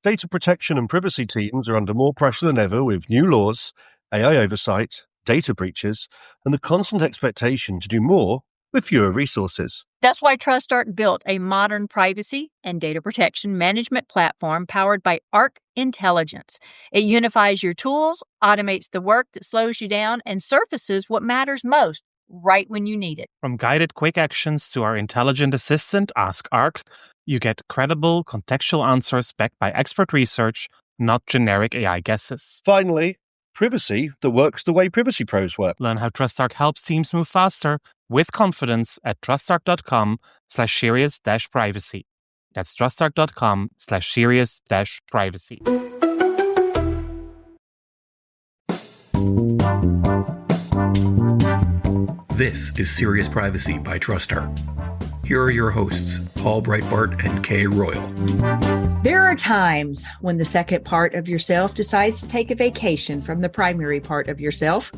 Data protection and privacy teams are under more pressure than ever with new laws, AI oversight, data breaches, and the constant expectation to do more with fewer resources. That's why TrustArc built a modern privacy and data protection management platform powered by Arc Intelligence. It unifies your tools, automates the work that slows you down, and surfaces what matters most right when you need it. From guided quick actions to our intelligent assistant, Ask Arc, you get credible, contextual answers backed by expert research, not generic AI guesses. Finally, privacy that works the way privacy pros work. Learn how TrustArc helps teams move faster with confidence at trustarc.com/serious-privacy. That's trustarc.com/serious-privacy. This is Serious Privacy by TrustArc. Here are your hosts, Paul Breitbart and Kay Royal. There are times when the second part of yourself decides to take a vacation from the primary part of yourself.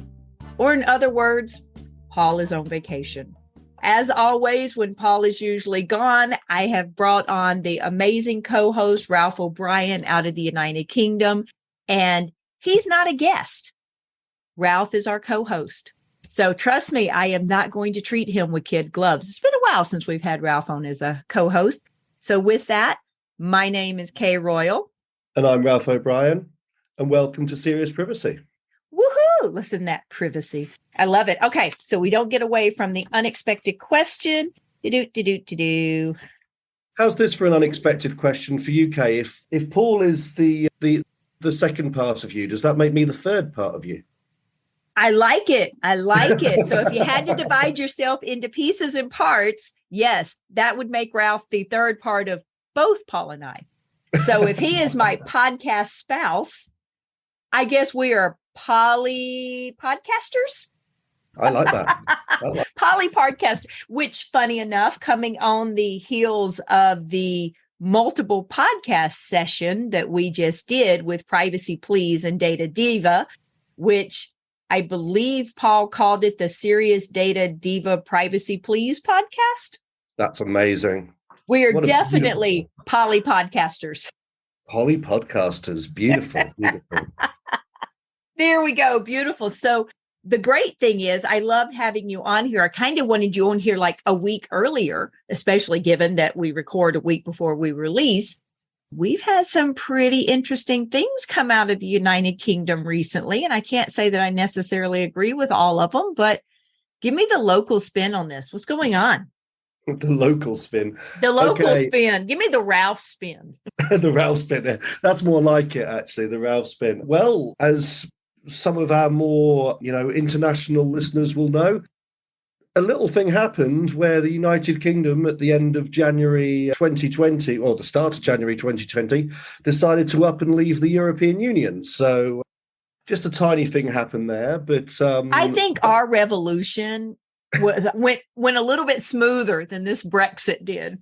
Or in other words, Paul is on vacation. As always, when Paul is usually gone, I have brought on the amazing co-host, Ralph O'Brien, out of the United Kingdom. And he's not a guest. Ralph is our co-host. So trust me, I am not going to treat him with kid gloves. It's been a while since we've had Ralph on as a co-host. So with that, my name is Kay Royal. And I'm Ralph O'Brien. And welcome to Serious Privacy. Woohoo! Listen to that privacy. I love it. Okay, so we don't get away from the unexpected question. How's this for an unexpected question for you, Kay? If Paul is the second part of you, does that make me the third part of you? I like it. So if you had to divide yourself into pieces and parts, yes, that would make Ralph the third part of both Paul and I. So if he is my podcast spouse, I guess we are poly podcasters. I like that. Poly podcast, which funny enough, coming on the heels of the multiple podcast session that we just did with Privacy Please and Data Diva, which I believe Paul called it the Serious Data Diva Privacy Please podcast. That's amazing. We are definitely poly podcasters. Poly podcasters. Beautiful. There we go. Beautiful. So the great thing is I loved having you on here. I kind of wanted you on here like a week earlier, especially given that we record a week before we release. We've had some pretty interesting things come out of the United Kingdom recently, and I can't say that I necessarily agree with all of them, but give me the local spin on this. What's going on? The local spin. The local spin. Give me the Ralph spin. The Ralph spin. That's more like it, actually, the Ralph spin. Well, as some of our more, international listeners will know, a little thing happened where the United Kingdom at the end of January 2020, or the start of January 2020, decided to up and leave the European Union. So just a tiny thing happened there. But I think our revolution went a little bit smoother than this Brexit did.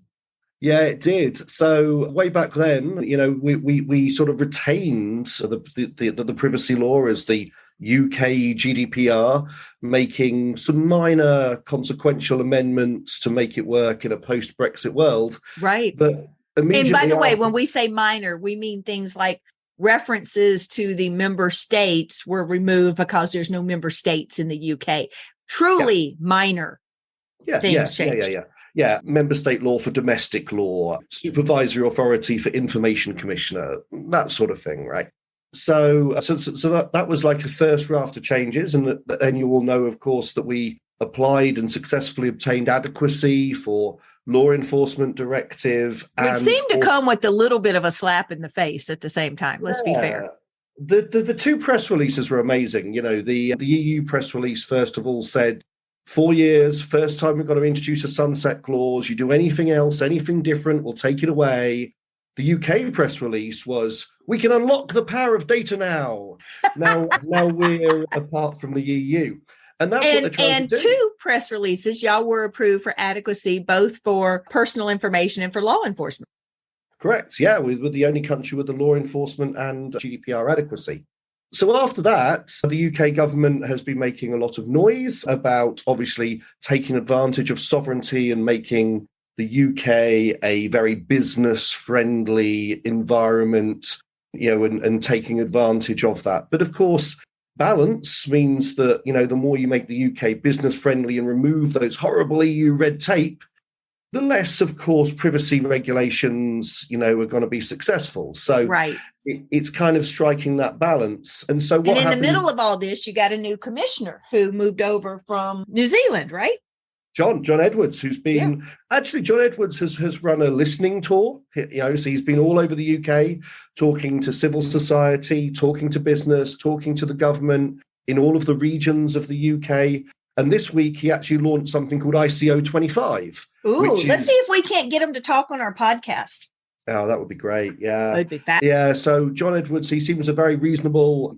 Yeah, it did. So way back then, we sort of retained the privacy law as the UK GDPR, making some minor consequential amendments to make it work in a post-Brexit world. Right. But and by the way, when we say minor, we mean things like references to the member states were removed because there's no member states in the UK. Truly minor things changed. Yeah, member state law for domestic law, supervisory authority for information commissioner, that sort of thing, right? So that was like a first raft of changes. And then you will know, of course, that we applied and successfully obtained adequacy for law enforcement directive. Which seemed to come with a little bit of a slap in the face at the same time. Let's be fair. The two press releases were amazing. The EU press release, first of all, said 4 years, first time we've got to introduce a sunset clause. You do anything else, anything different, we'll take it away. The UK press release was, we can unlock the power of data now. Now we're apart from the EU. And that's what they're trying to do. Two press releases, y'all were approved for adequacy, both for personal information and for law enforcement. Correct. Yeah, we're the only country with the law enforcement and GDPR adequacy. So after that, the UK government has been making a lot of noise about obviously taking advantage of sovereignty and making the UK a very business-friendly environment, and taking advantage of that. But of course, balance means that, the more you make the UK business-friendly and remove those horrible EU red tape, the less, of course, privacy regulations, are going to be successful. So right. It's kind of striking that balance. And so what the middle of all this, you got a new commissioner who moved over from New Zealand, right? John Edwards, who's been actually John Edwards has run a listening tour, so he's been all over the UK talking to civil society, talking to business, talking to the government in all of the regions of the UK. And this week he actually launched something called ICO 25. Ooh, let's see if we can't get him to talk on our podcast. Oh, that would be great. Yeah. That would be fast. Yeah. So John Edwards, he seems a very reasonable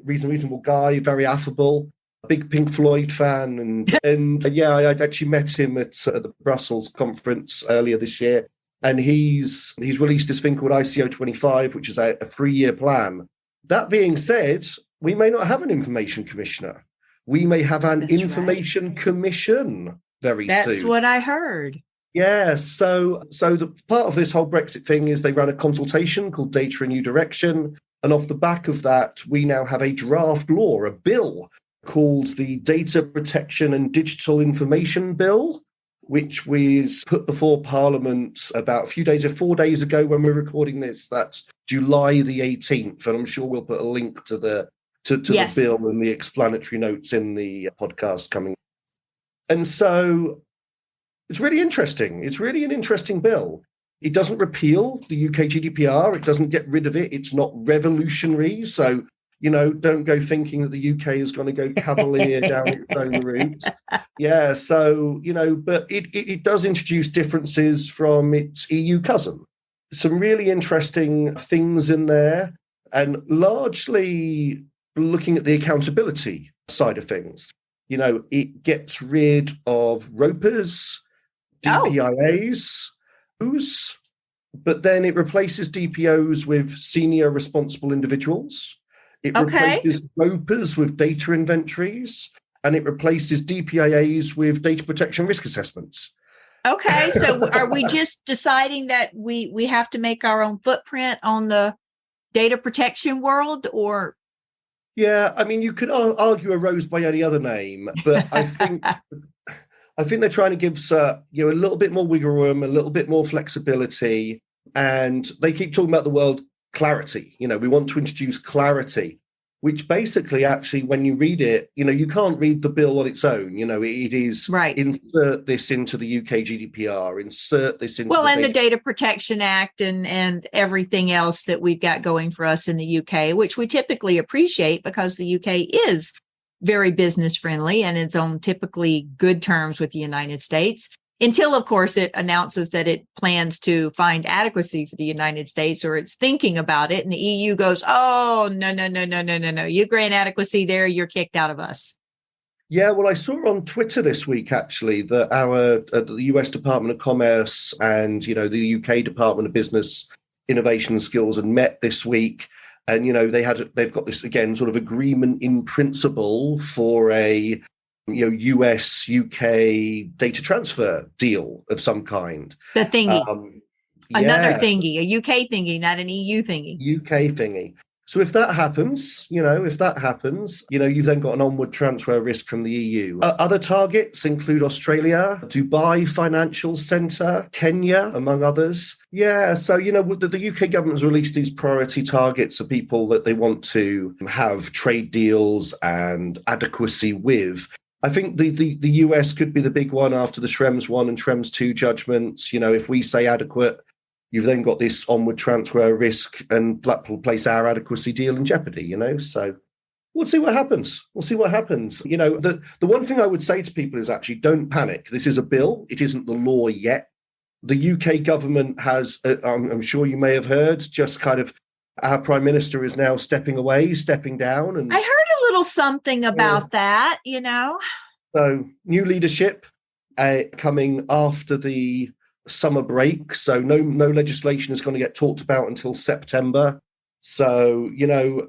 guy, very affable. Big Pink Floyd fan, and I actually met him at the Brussels conference earlier this year, and he's released this thing called ICO 25, which is a 3-year plan. That being said, we may not have an information commissioner. We may have an information commission very soon. That's what I heard. Yeah, so the part of this whole Brexit thing is they ran a consultation called Data a New Direction, and off the back of that, we now have a draft law, a bill called the Data Protection and Digital Information Bill, which was put before Parliament about 4 days ago when we're recording this. That's July the 18th, and I'm sure we'll put a link to the bill and the explanatory notes in the podcast coming. And so it's really interesting. It's really an interesting bill. It doesn't repeal the UK GDPR. It doesn't get rid of it. It's not revolutionary. So don't go thinking that the UK is going to go cavalier down its own route. Yeah, so, but it does introduce differences from its EU cousin. Some really interesting things in there, and largely looking at the accountability side of things. It gets rid of ROPAs, DPIAs, but then it replaces DPOs with senior responsible individuals. It replaces ROPAs with data inventories, and it replaces DPIAs with data protection risk assessments. Okay, so are we just deciding that we have to make our own footprint on the data protection world, or? Yeah, I mean, you could argue a rose by any other name, but I think they're trying to give a little bit more wiggle room, a little bit more flexibility, and they keep talking about the word clarity. We want to introduce clarity, which basically actually, when you read it, you can't read the bill on its own. It is right. Insert this into the UK GDPR, insert this into the Data Protection Act and everything else that we've got going for us in the UK, which we typically appreciate because the UK is very business friendly and it's on typically good terms with the United States. Until, of course, it announces that it plans to find adequacy for the United States, or it's thinking about it. And the EU goes, oh, no. You grant adequacy there, you're kicked out of us. Yeah, well, I saw on Twitter this week, actually, that the US Department of Commerce and, the UK Department of Business, Innovation and Skills had met this week. And, they've got this, again, sort of agreement in principle for a US, UK data transfer deal of some kind. The thingy. Another thingy, a UK thingy, not an EU thingy. UK thingy. So if that happens, you've then got an onward transfer risk from the EU. Other targets include Australia, Dubai Financial Centre, Kenya, among others. Yeah, so, the UK government has released these priority targets of people that they want to have trade deals and adequacy with. I think the US could be the big one after the Schrems 1 and Schrems 2 judgments. If we say adequate, you've then got this onward transfer risk, and that will place our adequacy deal in jeopardy, So we'll see what happens. The one thing I would say to people is actually don't panic. This is a bill. It isn't the law yet. The UK government has, I'm sure you may have heard, just kind of our Prime Minister is now stepping down. And I heard a little something about that, So new leadership coming after the summer break. So no legislation is going to get talked about until September. So,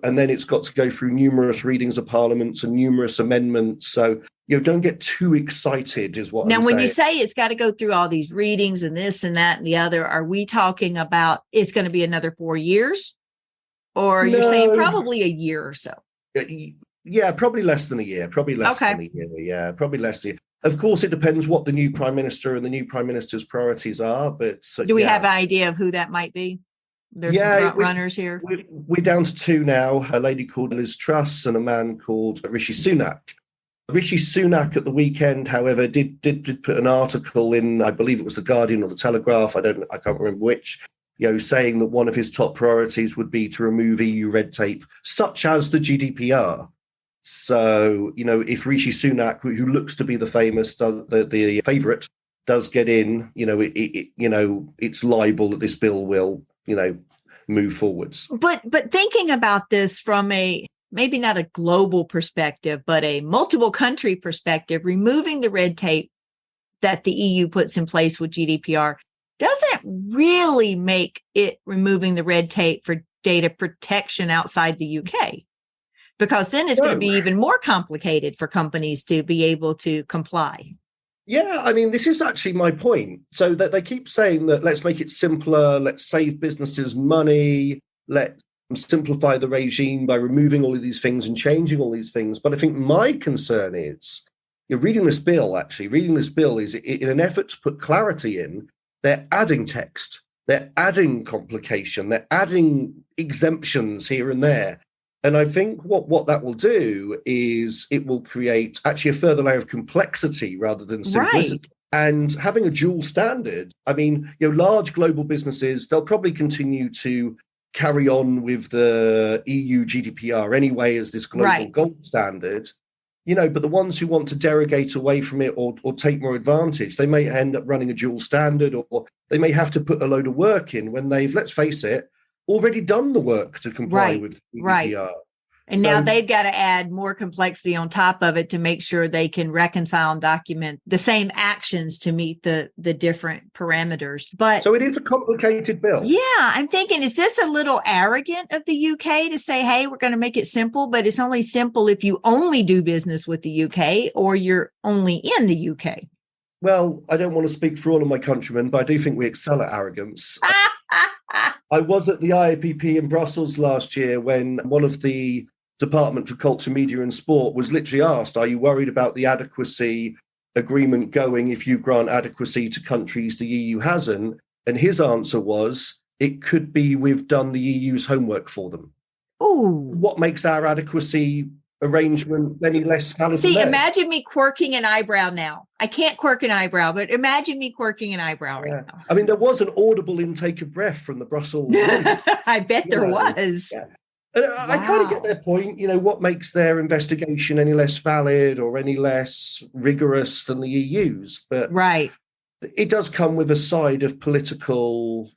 and then it's got to go through numerous readings of parliaments and numerous amendments. So, don't get too excited is what now, I'm when saying. you say it's got to go through all these readings and this and that and the other, are we talking about it's going to be another 4 years? Or you're saying probably a year or so? Yeah, probably less than a year. Probably less than a year. Yeah, probably less than a year. Of course, it depends what the new Prime Minister and the new Prime Minister's priorities are. But do we have an idea of who that might be? There's some front runners here. We're down to two now, a lady called Liz Truss and a man called Rishi Sunak. Rishi Sunak at the weekend, however, did put an article in, I believe it was The Guardian or The Telegraph, I can't remember which, saying that one of his top priorities would be to remove EU red tape, such as the GDPR. So, if Rishi Sunak, who looks to be the favourite, does get in, it's liable that this bill will, move forwards. But thinking about this from a maybe not a global perspective, but a multiple country perspective, removing the red tape that the EU puts in place with GDPR doesn't really make it removing the red tape for data protection outside the UK, because then it's going to be even more complicated for companies to be able to comply. Yeah, I mean, this is actually my point. So that they keep saying that let's make it simpler, let's save businesses money, let's simplify the regime by removing all of these things and changing all these things. But I think my concern is, reading this bill is in an effort to put clarity in, they're adding text, they're adding complication, they're adding exemptions here and there. And I think what that will do is it will create actually a further layer of complexity rather than simplicity. Right. And having a dual standard, I mean, large global businesses, they'll probably continue to carry on with the EU GDPR anyway as this global gold standard, but the ones who want to derogate away from it or take more advantage, they may end up running a dual standard, or they may have to put a load of work in when they've, let's face it, already done the work to comply with GDPR. Right. And now they've got to add more complexity on top of it to make sure they can reconcile and document the same actions to meet the different parameters. But so it is a complicated bill. Yeah, I'm thinking, is this a little arrogant of the UK to say, hey, we're going to make it simple, but it's only simple if you only do business with the UK or you're only in the UK? Well, I don't want to speak for all of my countrymen, but I do think we excel at arrogance. I was at the IAPP in Brussels last year when one of the Department for Culture, Media and Sport was literally asked, are you worried about the adequacy agreement going if you grant adequacy to countries the EU hasn't? And his answer was, it could be we've done the EU's homework for them. Ooh. What makes our adequacy arrangement any less valid? See, imagine me quirking an eyebrow now. I can't quirk an eyebrow, but imagine me quirking an eyebrow right now. I mean, there was an audible intake of breath from the Brussels. I bet there was. Yeah. And I kind of get their point. What makes their investigation any less valid or any less rigorous than the EU's? But it does come with a side of political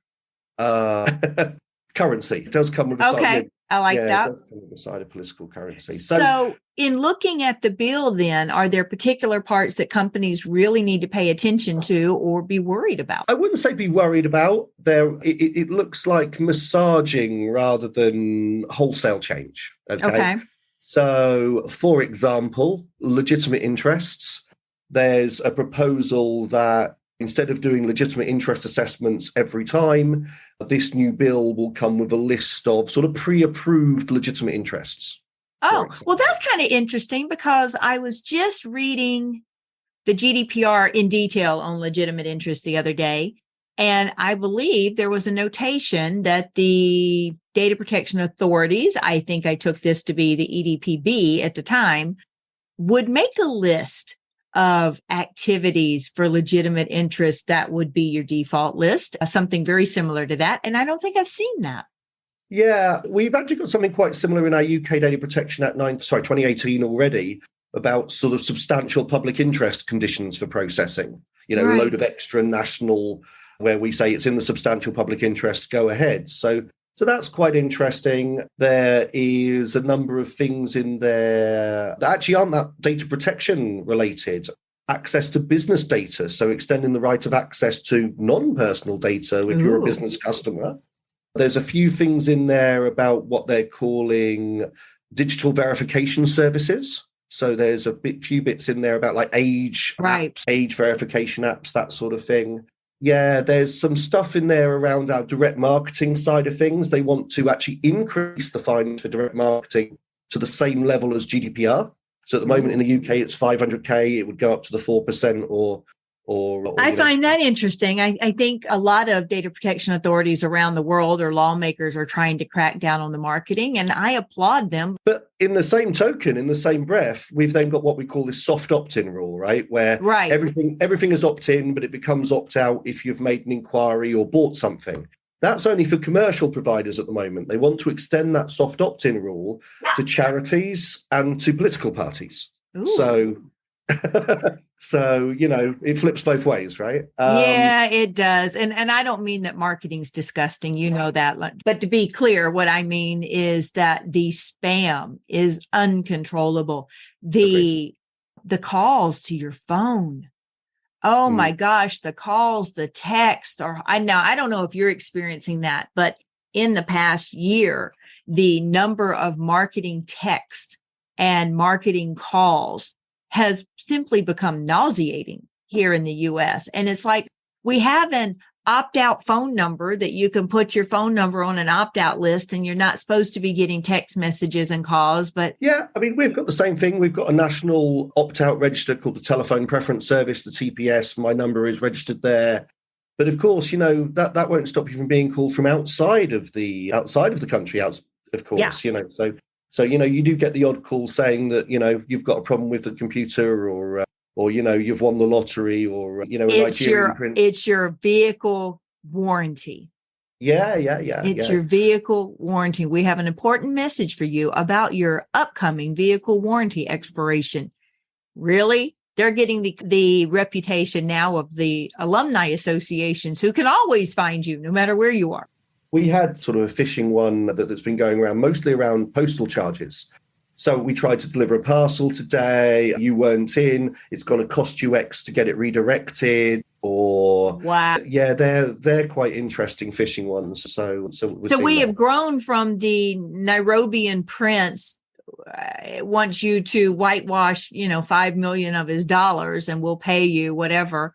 currency. It does come with a side of, I like that. It does come with a side of political currency. So in looking at the bill, then, are there particular parts that companies really need to pay attention to or be worried about? I wouldn't say be worried about. It looks like massaging rather than wholesale change. Okay. So, for example, legitimate interests. There's a proposal that instead of doing legitimate interest assessments every time, this new bill will come with a list of sort of pre-approved legitimate interests. Oh, well, that's kind of interesting because I was just reading the GDPR in detail on legitimate interest the other day. And I believe there was a notation that the data protection authorities, I think I took this to be the EDPB at the time, would make a list of activities for legitimate interest that would be your default list, something very similar to that. And I don't think I've seen that. Yeah, we've actually got something quite similar in our UK Data Protection Act 2018 already about sort of substantial public interest conditions for processing. A load of extra national where we say it's in the substantial public interest, go ahead. So that's quite interesting. There is a number of things in there that actually aren't that data protection related. Access to business data, so extending the right of access to non-personal data if you're a business customer. There's a few things in there about what they're calling digital verification services. So there's few bits in there about like age verification apps, that sort of thing. Yeah, there's some stuff in there around our direct marketing side of things. They want to actually increase the fines for direct marketing to the same level as GDPR. So at the moment in the UK, it's 500K. It would go up to the 4% or I find that interesting. I think a lot of data protection authorities around the world or lawmakers are trying to crack down on the marketing, and I applaud them. But in the same token, in the same breath, we've then got what we call this soft opt-in rule, right? Where everything is opt-in, but it becomes opt-out if you've made an inquiry or bought something. That's only for commercial providers at the moment. They want to extend that soft opt-in rule to charities and to political parties. Ooh. So, it flips both ways, right? Yeah, it does. And I don't mean that marketing's disgusting. You know that. But to be clear, what I mean is that the spam is uncontrollable. The calls to your phone. Oh my gosh, the calls, the text, I don't know if you're experiencing that, but in the past year, the number of marketing texts and marketing calls has simply become nauseating here in the US. And it's like we have an opt-out phone number that you can put your phone number on an opt-out list, and you're not supposed to be getting text messages and calls. But yeah, I mean, we've got the same thing. We've got a national opt-out register called the Telephone Preference Service, the TPS. My number is registered there. But of course, that won't stop you from being called from outside of the country, of course, yeah. So, you do get the odd call saying that, you've got a problem with the computer or you've won the lottery or, it's your vehicle warranty. Yeah. It's your vehicle warranty. We have an important message for you about your upcoming vehicle warranty expiration. Really? They're getting the reputation now of the alumni associations who can always find you no matter where you are. We had sort of a phishing one that's been going around, mostly around postal charges. So we tried to deliver a parcel today. You weren't in. It's going to cost you X to get it redirected. Or wow, yeah, they're quite interesting phishing ones. So we have grown from the Nairobian prince wants you to whitewash, $5 million of his dollars and we'll pay you whatever.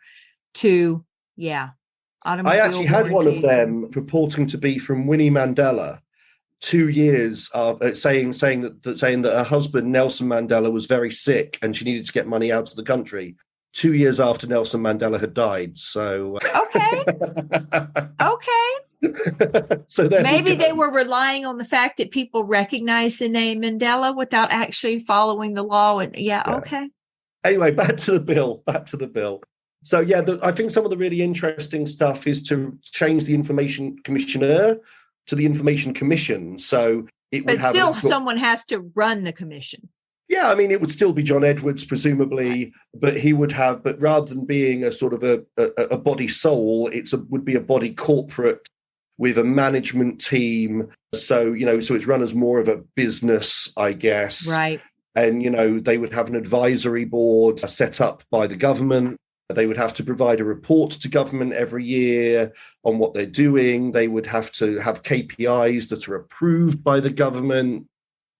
To I actually had one of them purporting to be from Winnie Mandela 2 years saying that her husband Nelson Mandela was very sick and she needed to get money out of the country 2 years after Nelson Mandela had died. So okay. So maybe they were relying on the fact that people recognize the name Mandela without actually following the law. And okay. Anyway, back to the bill. So, I think some of the really interesting stuff is to change the information commissioner to the information commission. So it would someone has to run the commission. Yeah, I mean, it would still be John Edwards, presumably, but he would have, but rather than being a sort of a body soul, would be a body corporate with a management team. So, so it's run as more of a business, I guess. Right. And, they would have an advisory board set up by the government. They would have to provide a report to government every year on what they're doing. They would have to have KPIs that are approved by the government.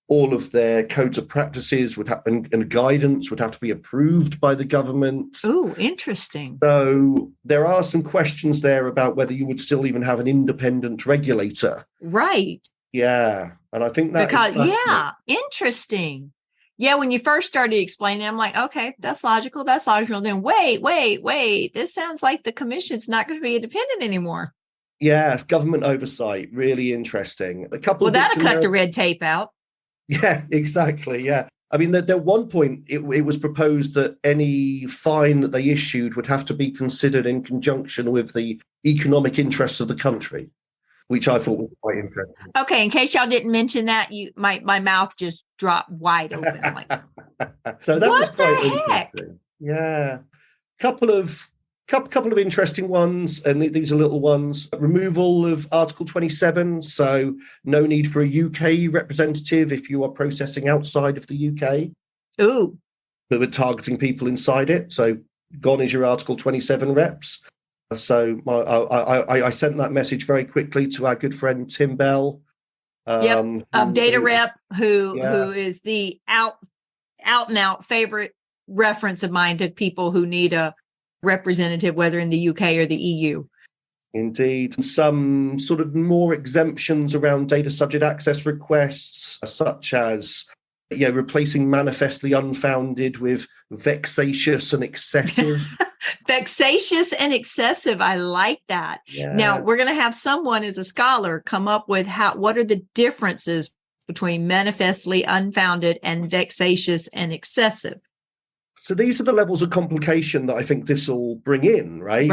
All of their codes of practices and guidance would have to be approved by the government. Oh, interesting. So there are some questions there about whether you would still even have an independent regulator. Right. Yeah. And I think that interesting. Yeah, when you first started explaining, I'm like, okay, that's logical. Then wait. This sounds like the commission's not going to be independent anymore. Yeah, government oversight, really interesting. That'll cut the red tape out. Yeah, exactly. Yeah. I mean, at one point, it was proposed that any fine that they issued would have to be considered in conjunction with the economic interests of the country, which I thought was quite interesting. Okay, in case y'all didn't mention that, my mouth just dropped wide open. I'm like, so that was quite heck? Interesting. Yeah, couple of interesting ones, and these are little ones. Removal of Article 27, so no need for a UK representative if you are processing outside of the UK. Ooh, but we're targeting people inside it. So gone is your Article 27 reps. So I sent that message very quickly to our good friend Tim Bell. Of DataRep, who is the out and out favorite reference of mine to people who need a representative, whether in the UK or the EU. Indeed. Some sort of more exemptions around data subject access requests, such as replacing manifestly unfounded with vexatious and excessive. Vexatious and excessive. I like that. Yeah. Now, we're going to have someone as a scholar come up with what are the differences between manifestly unfounded and vexatious and excessive. So these are the levels of complication that I think this will bring in, right?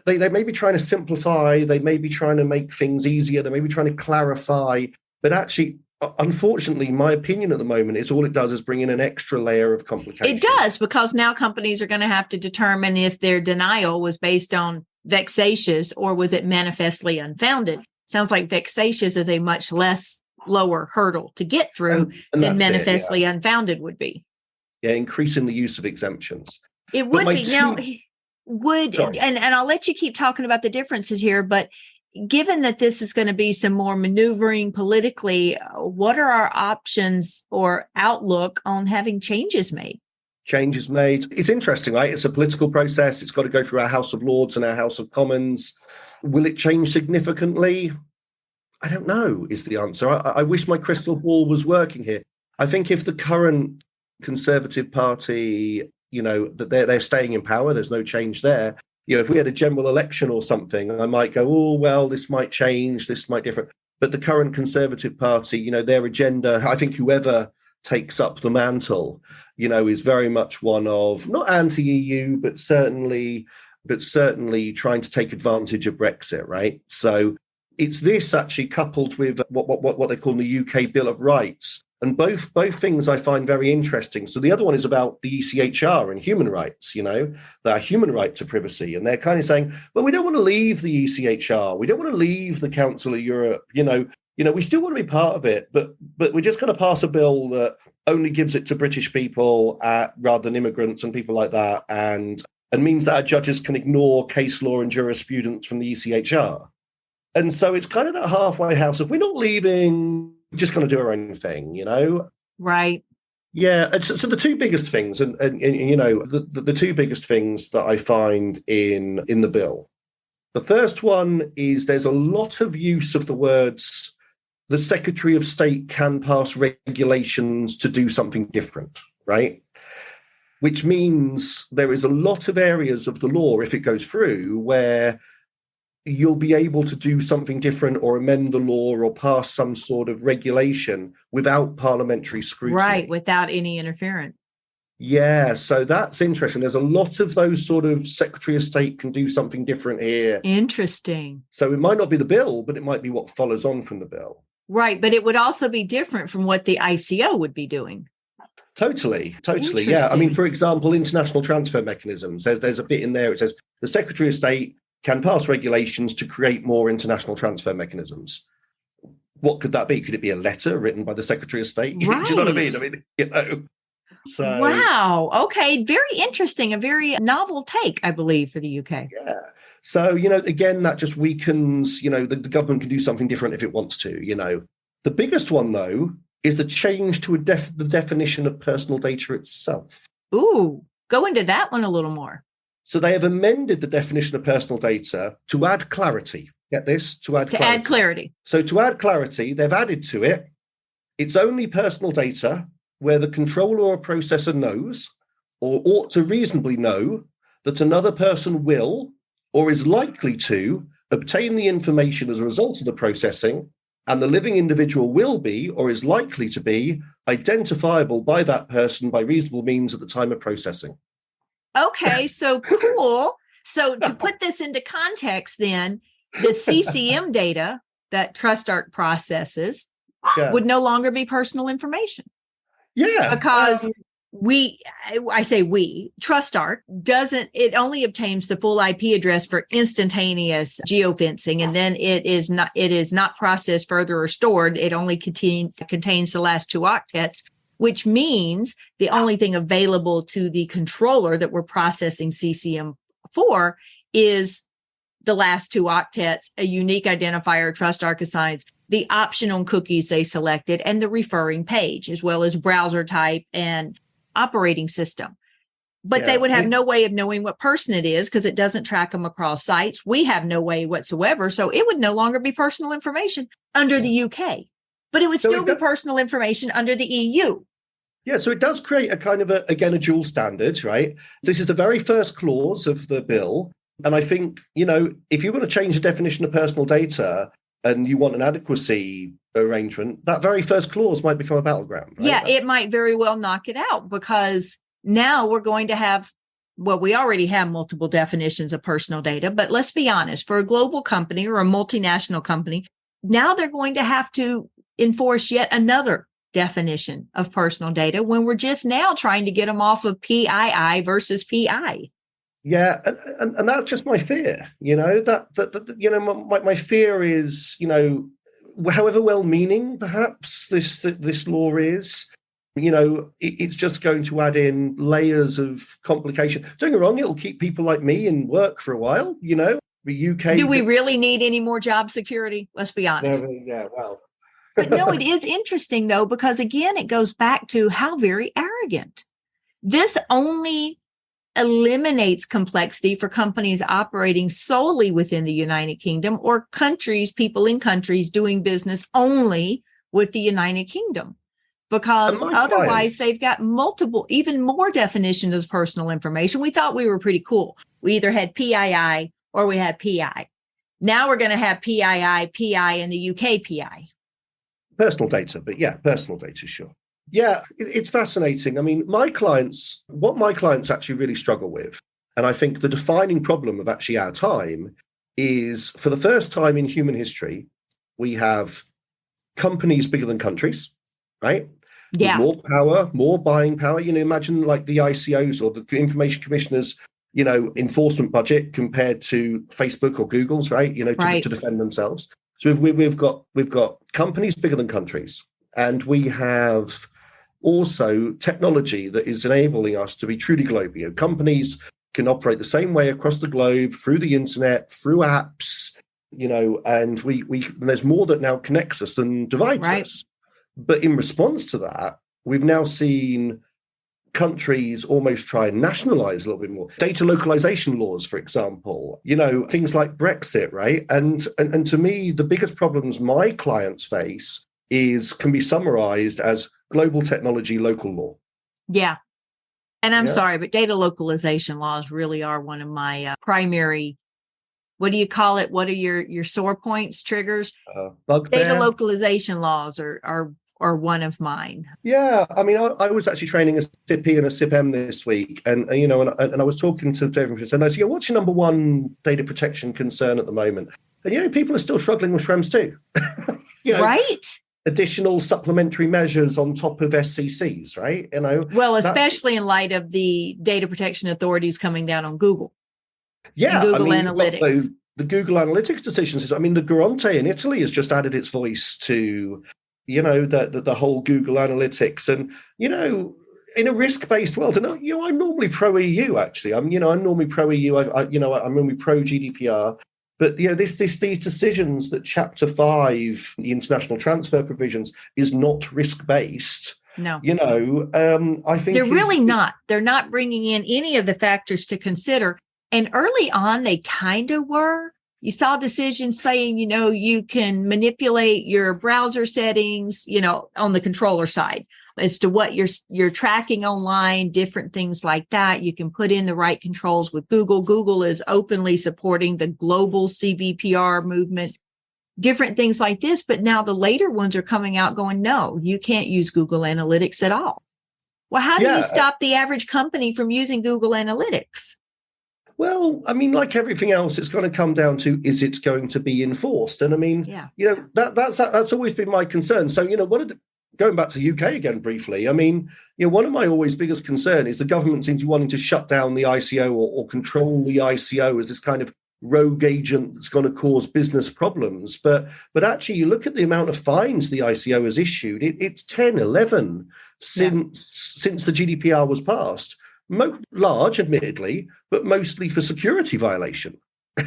They may be trying to simplify, they may be trying to make things easier, they may be trying to clarify, but actually, unfortunately, my opinion at the moment is all it does is bring in an extra layer of complication. It does, because now companies are going to have to determine if their denial was based on vexatious or was it manifestly unfounded. Sounds like vexatious is a much lower hurdle to get through than manifestly unfounded would be. Yeah, increasing the use of exemptions. It would be. Now, and I'll let you keep talking about the differences here, but given that this is going to be some more maneuvering politically, what are our options or outlook on having changes made? Changes made. It's interesting, right? It's a political process. It's got to go through our House of Lords and our House of Commons. Will it change significantly? I don't know, is the answer. I wish my crystal ball was working here. I think if the current Conservative Party, that they're staying in power, there's no change there. If we had a general election or something, I might go, oh, well, this might change, this might differ. But the current Conservative Party, their agenda, I think whoever takes up the mantle, is very much one of not anti-EU, but certainly trying to take advantage of Brexit, right? So it's this actually coupled with what they call the UK Bill of Rights. And both things I find very interesting. So the other one is about the ECHR and human rights, their human right to privacy. And they're kind of saying, well, we don't want to leave the ECHR. We don't want to leave the Council of Europe. We still want to be part of it, but we're just going to pass a bill that only gives it to British people rather than immigrants and people like that, and means that our judges can ignore case law and jurisprudence from the ECHR. And so it's kind of that halfway house of we're not leaving, we're just going to do our own thing, Right. Yeah. And so the two biggest things, and the two biggest things that I find in the bill. The first one is there's a lot of use of the words, the Secretary of State can pass regulations to do something different, right? Which means there is a lot of areas of the law, if it goes through, where you'll be able to do something different or amend the law or pass some sort of regulation without parliamentary scrutiny. Right, without any interference. Yeah, so that's interesting. There's a lot of those sort of Secretary of State can do something different here. Interesting. So it might not be the bill, but it might be what follows on from the bill. Right, but it would also be different from what the ICO would be doing. Totally. Yeah. I mean, for example, international transfer mechanisms, there's a bit in there. It says the Secretary of State can pass regulations to create more international transfer mechanisms. What could that be? Could it be a letter written by the Secretary of State? Right. Do you know what I mean? So, wow. Okay. Very interesting. A very novel take, I believe, for the UK. Yeah. So, again, that just weakens, the government can do something different if it wants to, The biggest one, though, is the change to the definition of personal data itself. Ooh, go into that one a little more. So they have amended the definition of personal data to add clarity. Get this? To add clarity. So to add clarity, they've added to it, it's only personal data where the controller or processor knows or ought to reasonably know that another person will or is likely to obtain the information as a result of the processing, and the living individual will be or is likely to be identifiable by that person by reasonable means at the time of processing. Okay, so cool. So to put this into context, then, the CCM data that TrustArc processes would no longer be personal information. Yeah. Because TrustArc it only obtains the full IP address for instantaneous geofencing, and then it is not processed further or stored. It only contains the last 2 octets, which means the only thing available to the controller that we're processing CCM for is the last 2 octets, a unique identifier TrustArc assigns, the option on cookies they selected, and the referring page, as well as browser type and operating system. But they would have no way of knowing what person it is because it doesn't track them across sites. We have no way whatsoever. So it would no longer be personal information under the UK, but it would still be personal information under the EU. Yeah, so it does create a kind of, a dual standard, right? This is the very first clause of the bill. And I think, if you want to change the definition of personal data and you want an adequacy arrangement, that very first clause might become a battleground. Right? Yeah, it might very well knock it out because now we're going to have, we already have multiple definitions of personal data, but let's be honest, for a global company or a multinational company, now they're going to have to enforce yet another definition of personal data when we're just now trying to get them off of PII versus PI. Yeah, and that's just my fear, my fear is, however well-meaning perhaps this law is, it's just going to add in layers of complication. Don't get me wrong, it'll keep people like me in work for a while, the UK. Do we really need any more job security? Let's be honest. Yeah, well. But no, it is interesting though, because again, it goes back to how very arrogant. This only eliminates complexity for companies operating solely within the United Kingdom or people in countries doing business only with the United Kingdom. Because otherwise they've got multiple, even more definitions of personal information. We thought we were pretty cool. We either had PII or we had PI. Now we're going to have PII, PI, and the UK PI. Personal data, but yeah, personal data, sure. Yeah, it's fascinating. I mean, what my clients actually really struggle with, and I think the defining problem of actually our time is, for the first time in human history, we have companies bigger than countries, right? Yeah. With more power, more buying power. Imagine like the ICOs or the information commissioners, enforcement budget compared to Facebook or Google's, right? To defend themselves. So we've got companies bigger than countries, and we have also technology that is enabling us to be truly global. Companies can operate the same way across the globe through the internet, through apps, and there's more that now connects us than divides us. But in response to that, we've now seen countries almost try and nationalize a little bit more. Data localization laws, for example, things like Brexit, right? And to me, the biggest problems my clients face can be summarized as global technology, local law. Yeah. And I'm sorry, but data localization laws really are one of my primary, what do you call it? What are your sore points, triggers? Data localization laws are one of mine. Yeah. I mean, I was actually training a CIP and a CIPM this week. And I was talking to David and I said, what's your number one data protection concern at the moment? And, people are still struggling with Schrems too. Right. Additional supplementary measures on top of SCCs, right? Well, especially in light of the data protection authorities coming down on Google. Yeah, Google Analytics. The Google Analytics decisions. The Garanti in Italy has just added its voice to, the whole Google Analytics, and in a risk-based world. And I'm normally pro EU. Actually, I'm normally pro EU. I'm normally pro GDPR. But these decisions that Chapter 5, the international transfer provisions, is not risk-based. No. I think they're really not. They're not bringing in any of the factors to consider. And early on, they kind of were. You saw decisions saying, you can manipulate your browser settings, on the controller side as to what you're tracking online, different things like that. You can put in the right controls with Google. Google is openly supporting the global CBPR movement, different things like this. But now the later ones are coming out going, no, you can't use Google Analytics at all. Well, how do you stop the average company from using Google Analytics? Well, like everything else, it's going to come down to, is it going to be enforced? And that's always been my concern. So, going back to the UK again briefly, one of my always biggest concern is the government seems to be wanting to shut down the ICO or control the ICO as this kind of rogue agent that's going to cause business problems. But actually, you look at the amount of fines the ICO has issued, it's 10, 11 since the GDPR was passed. large, admittedly, but mostly for security violation.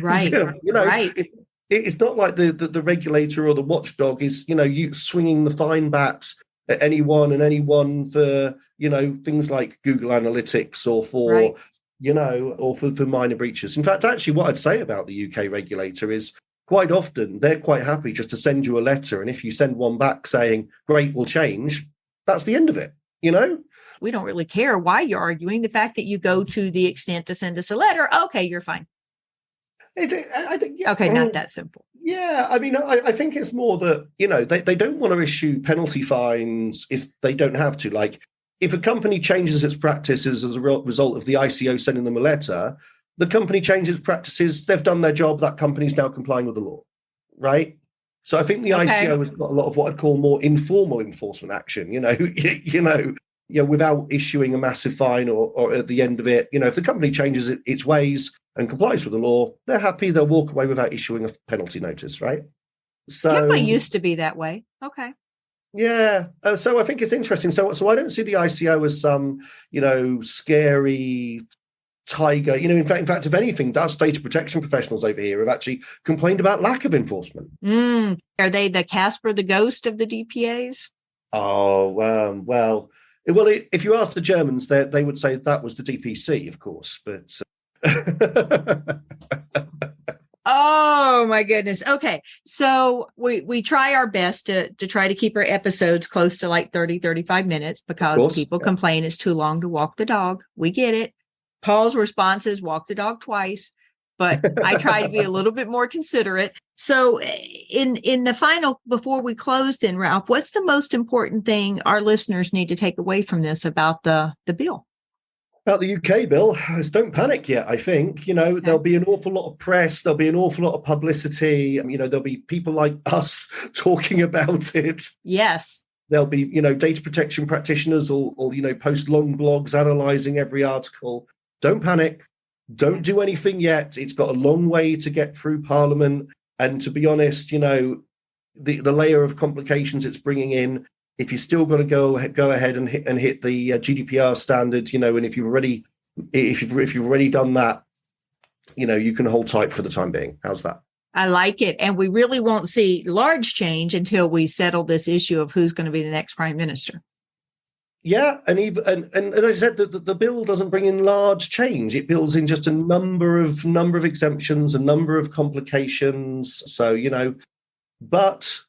Right. Right. It's not like the regulator or the watchdog is, you swinging the fine bat at anyone for, things like Google Analytics or for, right. Or for minor breaches. In fact, actually, what I'd say about the UK regulator is quite often they're quite happy just to send you a letter. And if you send one back saying, great, we'll change, that's the end of it, We don't really care why you're arguing. The fact that you go to the extent to send us a letter, okay, you're fine. Okay, not that simple. Yeah, I mean, I think it's more that, they don't want to issue penalty fines if they don't have to. Like, if a company changes its practices as a result of the ICO sending them a letter, the company changes practices, they've done their job, that company's now complying with the law, right? So I think the ICO has got a lot of what I'd call more informal enforcement action, without issuing a massive fine or at the end of it. If the company changes its ways and complies with the law, they're happy, they'll walk away without issuing a penalty notice, right? So it used to be that way. Okay. Yeah. So I think it's interesting. So I don't see the ICO as some, scary tiger. In fact, if anything, us data protection professionals over here have actually complained about lack of enforcement. Are they the Casper the Ghost of the DPAs? Oh, well, if you ask the Germans, they would say that was the DPC, of course, but... Oh my goodness. Okay. So we try our best to try to keep our episodes close to like 30, 35 minutes because people complain it's too long to walk the dog. We get it. Paul's response is walk the dog twice, but I try to be a little bit more considerate. So in the final, before we close then, Ralph, what's the most important thing our listeners need to take away from this about the bill? About the UK bill, don't panic yet, I think. There'll be an awful lot of press. There'll be an awful lot of publicity. There'll be people like us talking about it. Yes. There'll be, data protection practitioners or post long blogs analyzing every article. Don't panic. Don't do anything yet. It's got a long way to get through Parliament. And to be honest, the layer of complications it's bringing in, if you're still going to go ahead and hit the GDPR standard, and if you've already done that, you can hold tight for the time being. How's that? I like it. And we really won't see large change until we settle this issue of who's going to be the next prime minister. Yeah, and as I said, the bill doesn't bring in large change. It builds in just a number of exemptions, a number of complications. So but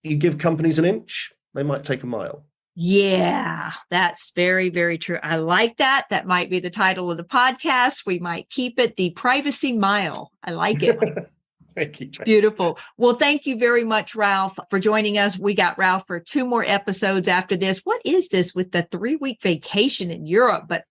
you give companies an inch, they might take a mile. Yeah, that's very, very true. I like that. That might be the title of the podcast. We might keep it the Privacy Mile. I like it. Thank you, Jane. Beautiful. Well, thank you very much, Ralph, for joining us. We got Ralph for 2 more episodes after this. What is this with the 3-week vacation in Europe? But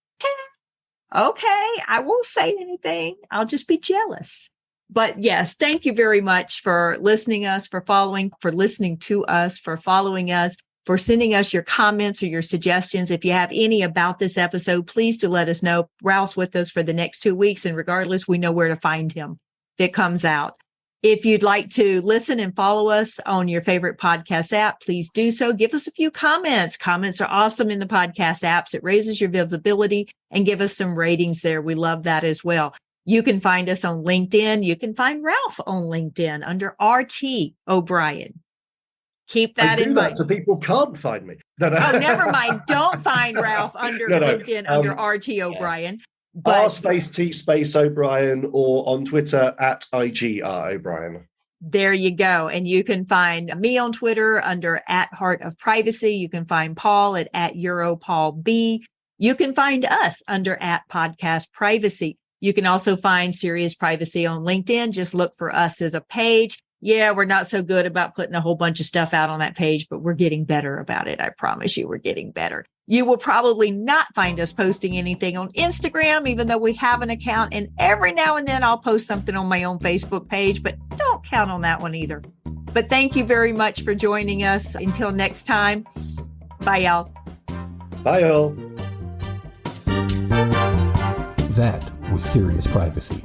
okay, I won't say anything. I'll just be jealous. But yes, thank you very much for listening to us, for following us, for following us, for sending us your comments or your suggestions. If you have any about this episode, please do let us know. Ralph's with us for the next 2 weeks, and regardless, we know where to find him if it comes out. If you'd like to listen and follow us on your favorite podcast app, please do so. Give us a few comments. Comments are awesome in the podcast apps. It raises your visibility, and give us some ratings there. We love that as well. You can find us on LinkedIn. You can find Ralph on LinkedIn under RT O'Brien. Keep that in mind. So people can't find me. No. Oh, never mind. Don't find Ralph under LinkedIn under RT O'Brien. But R_T_ O'Brien, or on Twitter at IGR O'Brien. There you go. And you can find me on Twitter under @HeartOfPrivacy. You can find Paul at EuroPaulB. You can find us under @PodcastPrivacy. You can also find Serious Privacy on LinkedIn. Just look for us as a page. Yeah, we're not so good about putting a whole bunch of stuff out on that page, but we're getting better about it. I promise you, we're getting better. You will probably not find us posting anything on Instagram, even though we have an account. And every now and then I'll post something on my own Facebook page, but don't count on that one either. But thank you very much for joining us. Until next time, bye, y'all. Bye, y'all. That was Serious Privacy.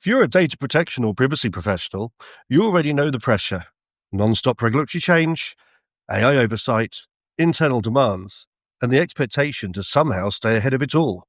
If you're a data protection or privacy professional, you already know the pressure. Non-stop regulatory change, AI oversight, internal demands, and the expectation to somehow stay ahead of it all.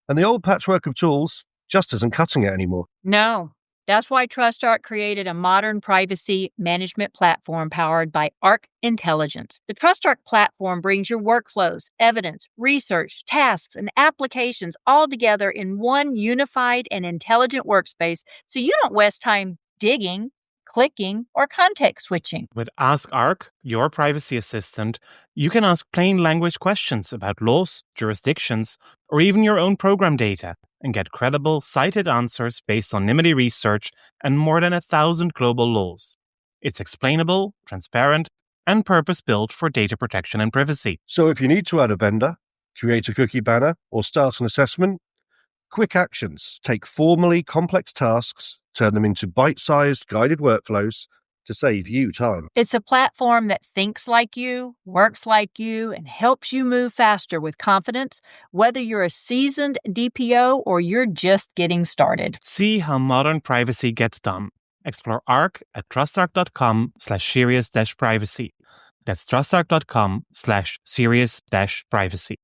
And the old patchwork of tools just isn't cutting it anymore. No. That's why TrustArc created a modern privacy management platform powered by Arc Intelligence. The TrustArc platform brings your workflows, evidence, research, tasks, and applications all together in one unified and intelligent workspace so you don't waste time digging, clicking, or context switching. With Ask Arc, your privacy assistant, you can ask plain language questions about laws, jurisdictions, or even your own program data and get credible, cited answers based on NIMBY research and more than 1,000 global laws. It's explainable, transparent, and purpose-built for data protection and privacy. So if you need to add a vendor, create a cookie banner, or start an assessment, quick actions take formally complex tasks, turn them into bite-sized guided workflows to save you time. It's a platform that thinks like you, works like you, and helps you move faster with confidence, whether you're a seasoned DPO or you're just getting started. See how modern privacy gets done. Explore Arc at trustarc.com/serious-privacy. That's trustarc.com/serious-privacy.